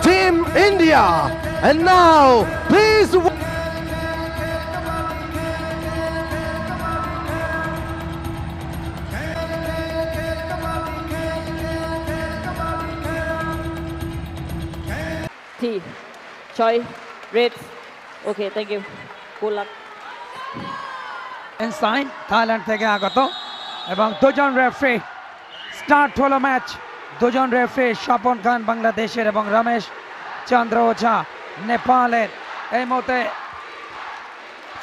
Team India. And now, please. T. Choi. Red. Okay, thank you. Good luck. এনসাইন Thailand থেকে আগত এবং দুজন রেফারি স্টার্ট হলো ম্যাচ। দুজন রেফারি স্বপন খান বাংলাদেশের এবং রমেশ চন্দ্র ওঝা নেপালের। এই মুহূর্তে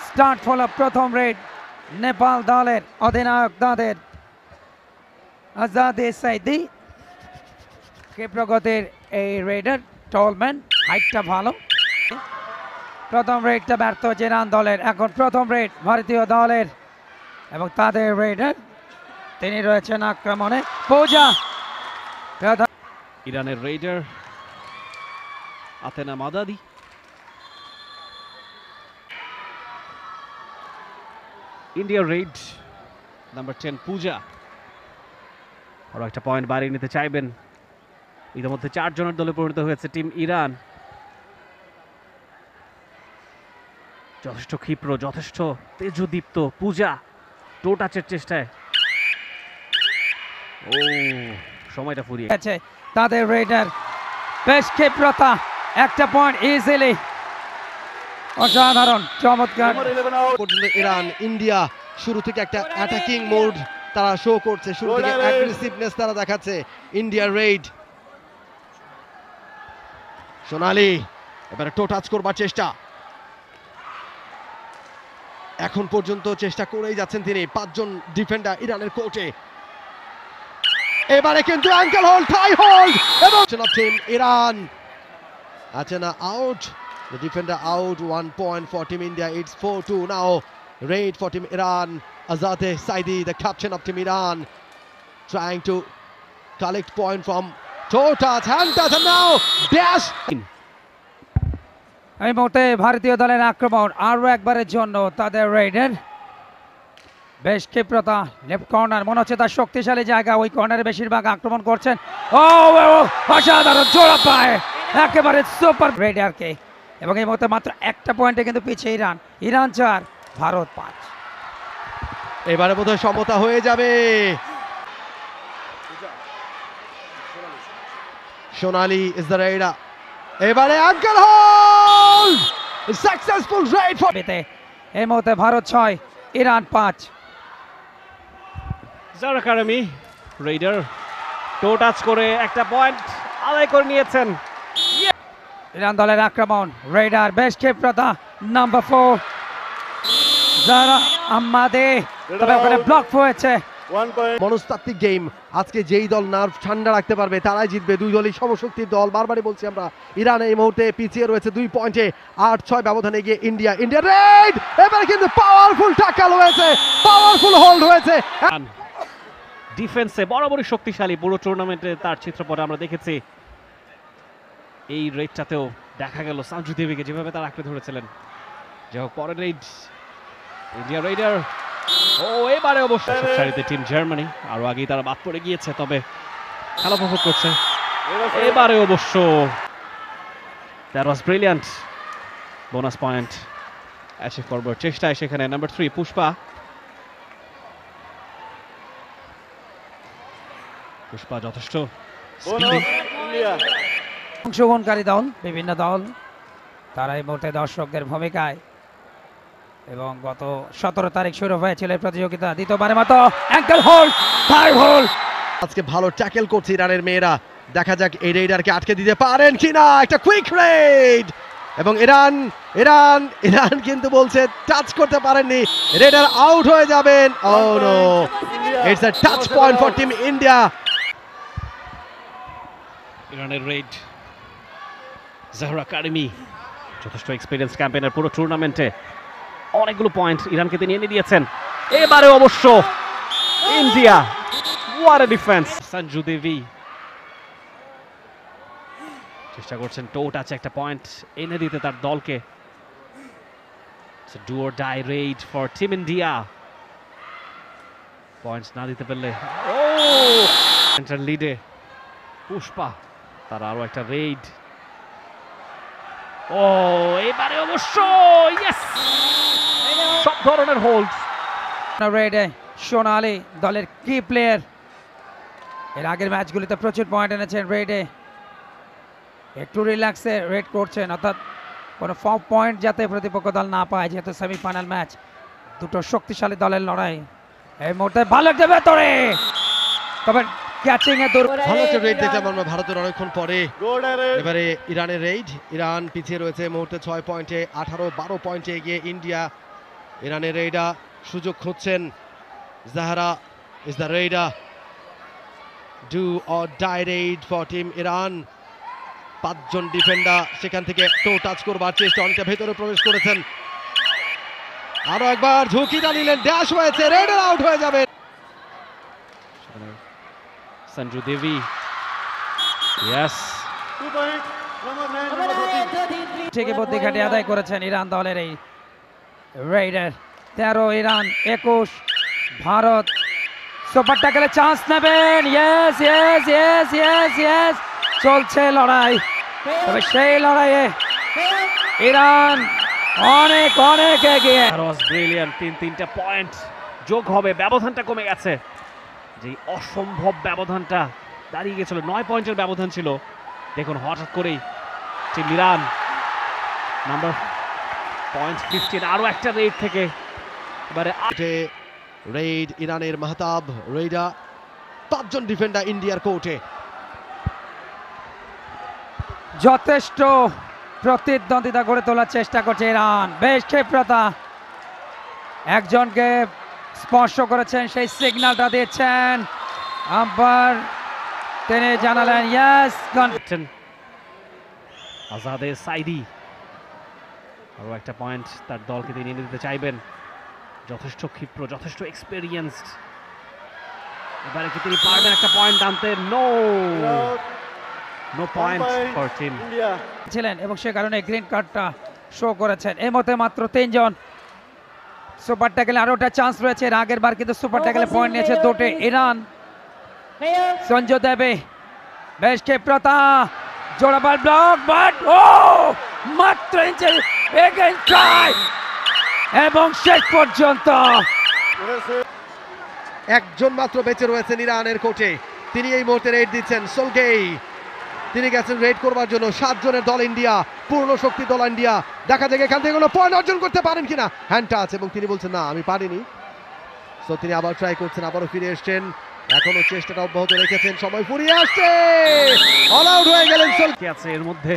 স্টার্ট হলো প্রথম রেড নেপাল দলের অধিনায়ক তাদের আজাদে সাইদি। ক্ষিপ্রগতির এই রেডার টলম্যান, হাইটটা ভালো। প্রথম রেডটা ব্যর্থ হচ্ছে ইরান দলের। এখন প্রথম রেড ভারতীয় দলের এবং তাদের রেডার, তিনি রয়েছেন আক্রমণে। পূজা ইরানের রেডার আতেনা মাদাদি, ইন্ডিয়ার রেড নাম্বার 10 পূজা। আরো একটা পয়েন্ট বাড়িয়ে নিতে চাইবেন। ইতিমধ্যে 4 জনের দলে পরিণত হয়েছে টিম ইরান। যথেষ্ট ক্ষিপ্র, যথেষ্ট তেজদীপ্ত পূজা টো টাচের চেষ্টায়। ও সময়টা ফুরিয়ে গেছে তাদের রেডার, বেশ ক্ষিপ্রতা, একটা পয়েন্ট ইজিলি। অসাধারণ, চমৎকার। পর্যন্ত ইরান ইন্ডিয়া শুরু থেকে একটা অ্যাটাকিং মোড তারা শো করছে, শুরু থেকে অ্যাগ্রেসিভনেস তারা দেখাচ্ছে। ইন্ডিয়া রেড, সোনালি এবারে টো টাচ করবার চেষ্টা। এখন পর্যন্ত চেষ্টা করেই যাচ্ছেন তিনি। 5 জন ডিফেন্ডার ইরানের কোর্টে। এবারে কিন্তু অ্যাঙ্কেল হোল্ড, টাই হোল্ড এবং টিম ইরান আচেনা out, the defender out. 1 point for Team India. It's 4-2 now. Raid for Team Iran. Azadeh Saidi, the captain of Team Iran, trying to collect point from toe touch, hand touch, and now dash. এই মুহূর্তে ভারতীয় দলের আক্রমণ আরো একবারের জন্য তাদের radar. বেশ ক্ষিপ্রতা, লেফট কর্নার মনে হচ্ছে তার শক্তিশালী জায়গা। ওই কর্নারে বেশিরভাগ আক্রমণ করছেন। ও অসাধারণ জোড়া পায়, একেবারে সুপার রেডারকে। এবং এই মুহূর্তে মাত্র একটা পয়েন্টে কিন্তু পিছিয়ে ইরান। ইরান 4, ভারত 5। এবারে বোধহয় সমতা হয়ে যাবে। Sonali is the raider. এবারে ankle hold, successful raid for. এই মুহূর্তে Bharat 6, Iran 5। Zahra Karimi raider toe touch করে একটা পয়েন্ট আদায় করে নিয়েছেন। ইরান দলের আক্রমণ, রেডার বেশ ক্ষিপ্রতা। নাম্বার 4 জাহরা আহমাদে, তবে ওখানে ব্লক হয়েছে। মনস্তাত্ত্বিক গেম। আজকে যেই দল নার্ভ ঠান্ডা রাখতে পারবে তারাই জিতবে। দুই দলই সমশক্তির দল, বারবারই বলছি আমরা। ইরান এই মুহূর্তে পিছিয়ে রয়েছে 2 পয়েন্টে, 8-6 ব্যবধানে এগিয়ে ইন্ডিয়া। ইন্ডিয়া রেড, এবারে কিন্তু পাওয়ারফুল ট্যাকল হয়েছে, পাওয়ারফুল হোল্ড হয়েছে। ডিফেন্সে বরাবরই শক্তিশালী, পুরো টুর্নামেন্টে তার চিত্রপটে আমরা দেখেছি। এই রেডটাতেও দেখা গেল সঞ্জু দেবীকে যেভাবে তারা আঁকড়ে ধরেছিলেন। যাই হোক, পরের রেড ইন্ডিয়া রেডার। ও এবারে অবশ্য সারিতে টিম জার্মানি, আরো আগেই তারা বাদ পড়ে গিয়েছে, তবে খেলা উপভোগ করছে। এবারে অবশ্য that was brilliant. Bonus point achieve করবার চেষ্টায় সেখানে নাম্বার 3 পুষ্পা। পুষ্পা যথেষ্ট স্পিডি। অংশগ্রহণকারী দল, বিভিন্ন দল, তারা এই মুহূর্তে দর্শকদের ভূমিকায়। এবং গত 17 তারিখ শুরু হয়েছিল এই প্রতিযোগিতা। দ্বিতীয়বারের মতো অ্যাঙ্কেল হোল্ড, থাই হোল্ড। আজকে ভালো ট্যাকেল করছে ইরানের মেয়েরা। দেখা যাক এই রেডারকে আটকে দিতে পারেন কিনা। একটা কুইক রেড এবং ইরান ইরান ইরান কিন্তু বলছে টাচ করতে পারেননি, রেডার আউট হয়ে যাবেন। Oh no, it's a touch point for team India. ইরানের রেড জাহরা কারিমি যথেষ্ট এক্সপিরিয়েন্স ক্যাম্পেইনার, পুরো টুর্নামেন্টে অনেকগুলো পয়েন্ট ইরানকে তিনি এনে দিয়েছেন। এবারে অবশ্য India, what a defence. Sanju Devi চেষ্টা করছেন টো টাচে একটা পয়েন্ট এনে দিতে তার দলকে। Do or die raid for team India. Points না দিতে পারলে লিডে পুষ্পা, তার আরো একটা রেড ও এবারে অবশ্য ইয়েস, সব ধরনের হোল্ড। রেডে সোনালি দলের কি প্লেয়ার, এর আগের ম্যাচগুলিতে প্রচুর পয়েন্ট এনেছেন রেডে। একটু রিল্যাক্সে রেড করছেন, অর্থাৎ কোনো পয়েন্ট যাতে প্রতিপক্ষ দল না পায়, যেহেতু সেমিফাইনাল ম্যাচ, দুটো শক্তিশালী দলের লড়াই। এই মুহূর্তে ভালো একটা ভেতরে, তবে ক্যাচিং এ দূর। ভালো একটা রেড দেখলাম আমরা ভারতের অনেকক্ষণ পরে। এবারে ইরানের রেড, ইরান পিছিয়ে রয়েছে এই মুহূর্তে 6 পয়েন্টে, 18-12 পয়েন্টে এগিয়ে ইন্ডিয়া। ইরানের রেইডা সুযোগ খুঁজছেন, Zahra is the raider, do or die raid for team Iran. 5 জন ডিফেন্ডার সেখান থেকে টো টাচ করবার চেষ্টা, অনেকটা ভেতরে প্রবেশ করেছেন। আরো একবার ঝুঁকিটা নিলেন, ড্যাশ হয়েছে, রেডার আউট হয়ে যাবে। সঞ্জু দেবী, ইয়েস, ঠিকই বুদ্ধি খাটিয়ে আদায় করেছেন ইরান দলের এই রেইডার। 13 ইরান, 21 ভারত। সুপার ট্যাকলে চান্স নেবেন, yes yes yes yes yes, চলছে লড়াই, তবে সেই লড়াইয়ে ইরান অনেক অনেক এগিয়ে। ব্রিলিয়ান্ট, 3-3টা পয়েন্ট যোগ হবে, ব্যবধানটা কমে গেছে। যে অসম্ভব ব্যবধানটা দাঁড়িয়ে গেছিল, 9 পয়েন্টের ব্যবধান ছিল, দেখুন হঠাৎ করেই টিম ইরান নাম্বার পয়েন্ট 15, আরো একটা রেড থেকে এবারে রেইড ইরানের মাহতাব রেইডা, 5 জন ডিফেন্ডার ইন্ডিয়ার কোর্টে। যথেষ্ট প্রতিদ্বন্দ্বিতা গড়ে তোলার চেষ্টা করছে ইরান, বেশ ক্ষিপ্রতা, একজনকে স্পর্শ করেছেন, সেই সিগন্যালটা দিচ্ছেন আম্পায়ার, তিনি জানালেন ইয়েস। আজাদে সাইদি আরো একটা পয়েন্ট তার দলকে তিনি এনে দিতে চাইবেন, যথেষ্ট ক্ষিপ্র, যথেষ্ট এক্সপেরিয়েন্সড। এবারে কি তিনি পারবেন একটা পয়েন্ট আনতে? নো পয়েন্ট ফর টিম ছিলেন এবং সে কারণে গ্রিন কার্ডটা শো করেছেন। এই মতে মাত্র 3 জন। সুপার ট্যাকলে আরো একটা চান্স রয়েছে, এর আগের বার কিন্তু সুপার ট্যাকলে পয়েন্ট নিয়েছে 2টে ইরান। সঞ্জু দেবে, বেশ ক্ষিপ্রতা, জোড়াবার ব্লক, বাট ও মাত্র এগেইন ট্রাই, এবং শেষ পর্যন্ত একজন মাত্র বেঁচে রয়েছেন ইরানের কোর্টে, তিনি এই মুহূর্তে রেড দিচ্ছেন, সোলগেই। তিনি গেছেন রেড করবার জন্য। 7 জনের দল ইন্ডিয়া, পূর্ণ শক্তি দল ইন্ডিয়া। দেখা যাক এখান থেকে কোনো পয়েন্ট অর্জন করতে পারেন কিনা। হ্যান্ড টাচ, এবং তিনি বলছেন না আমি পারিনি। সো তিনি আবার ট্রাই করছেন, আবারও ফিরে এসছেন, এখনো চেষ্টাটা অব্যাহত রেখেছেন, সময় ফুরিয়ে আসছে, অল আউট হয়ে গেলেন কি আছে এর মধ্যে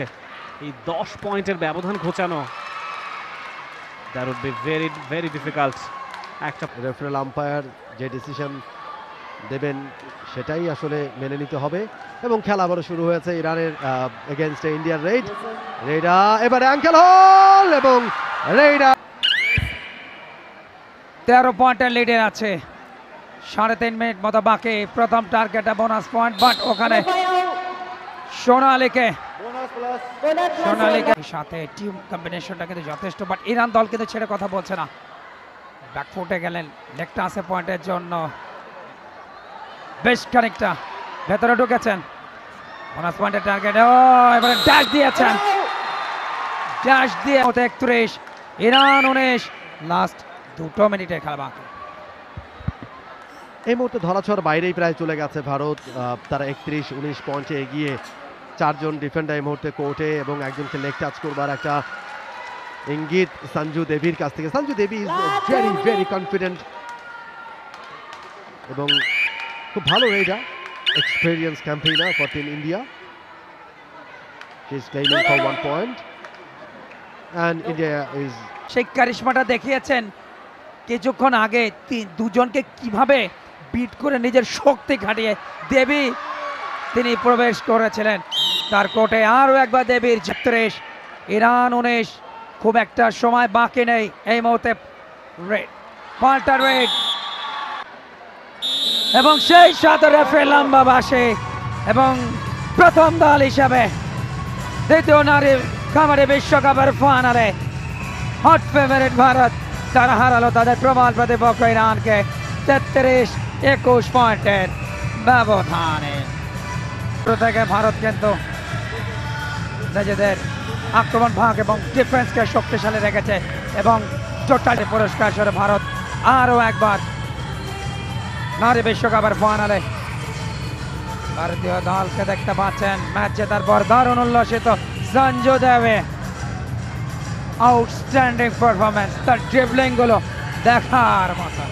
এই 10 পয়েন্টের ব্যবধান ঘোচানো, that would be very very difficult. একটা রেফারেল আম্পায়ার যে ডিসিশন দেবেন সেটাই আসলে মেনে নিতে হবে। এবং খেলা আবারও শুরু হয়েছে ইরানের এগেইনস্টে ইন্ডিয়ার রেইড। রেইডা এবারে অ্যাঙ্কেল হোল, এবং রেইডা 13 পয়েন্টের লিডে আছে, 3.5 মিনিট মতো বাকি। প্রথম টার্গেটে বোনাস পয়েন্ট, বাট ওখানে সোনালিকে সাথে টিম কম্বিনেশনটা কিন্তু যথেষ্ট, বাট ইরান দল কিন্তু ছেড়ে কথা বলছে না। ব্যাকফুটে গেলেন লেগটা আছে পয়েন্টের জন্য, বেশ খানিকটা ভেতরে ঢুকেছেন। বোনাস পয়েন্টের টার্গেট, ও এবারে ড্যাশ দিয়েছেন, ড্যাশ দিয়ে 31 ইরান 19, লাস্ট 2 মিনিটে খেলা বাকি। এই মুহূর্তে ধরাছোঁয়ার বাইরেই প্রায় চলে গেছে ভারত। তারা 31-19 পয়েন্টে এগিয়ে। 4 জন ডিফেন্ডার এই মুহূর্তে কোর্টে, এবং একজনকে লেগ টাচ করবার একটা ইঙ্গিত সঞ্জু দেবীর কাছ থেকে। সঞ্জু দেবী ইজ ভেরি ভেরি কনফিডেন্ট, এবং খুব ভালো Raider, experience campaigner for team India. She is ক্লেইমিং for 1 point, and India is সেই কারিশমাটা দেখিয়েছেন কিছুক্ষণ আগে, দুজনকে কিভাবে বিট করে নিজের শক্তি খাটিয়ে দেবী তিনি প্রবেশ করেছিলেন তার কোর্টে। আরও একবার দেবীর 36, ইরান 19, খুব একটা সময় বাকি নেই এই মুহূর্তে। রেড, পাল্টা রেড, এবং সেই সাথে রেফারি লম্বা বাসে, এবং প্রথম দল হিসাবে দ্বিতীয় নারী কাবাডি বিশ্বকাপের ফাইনালে হট ফেভারিট ভারত, তারা হারালো তাদের প্রবল প্রতিপক্ষ ইরানকে 33-21 পয়েন্টের ব্যবধানে। থেকে ভারত কিন্তু নিজেদের আক্রমণ ভাগ এবং ডিফেন্সকে শক্তিশালী রেখেছে এবং টোটালি পুরস্কার সরে ভারত আরও একবার নারী বিশ্বকাপের ফাইনালে ভারতীয় দলকে দেখতে পাচ্ছেন ম্যাচ জেতার পর দারুণ উল্লসিত সঞ্জু দেবে আউটস্ট্যান্ডিং পারফরমেন্স, তার ড্রিবলিং গুলো দেখার মতো।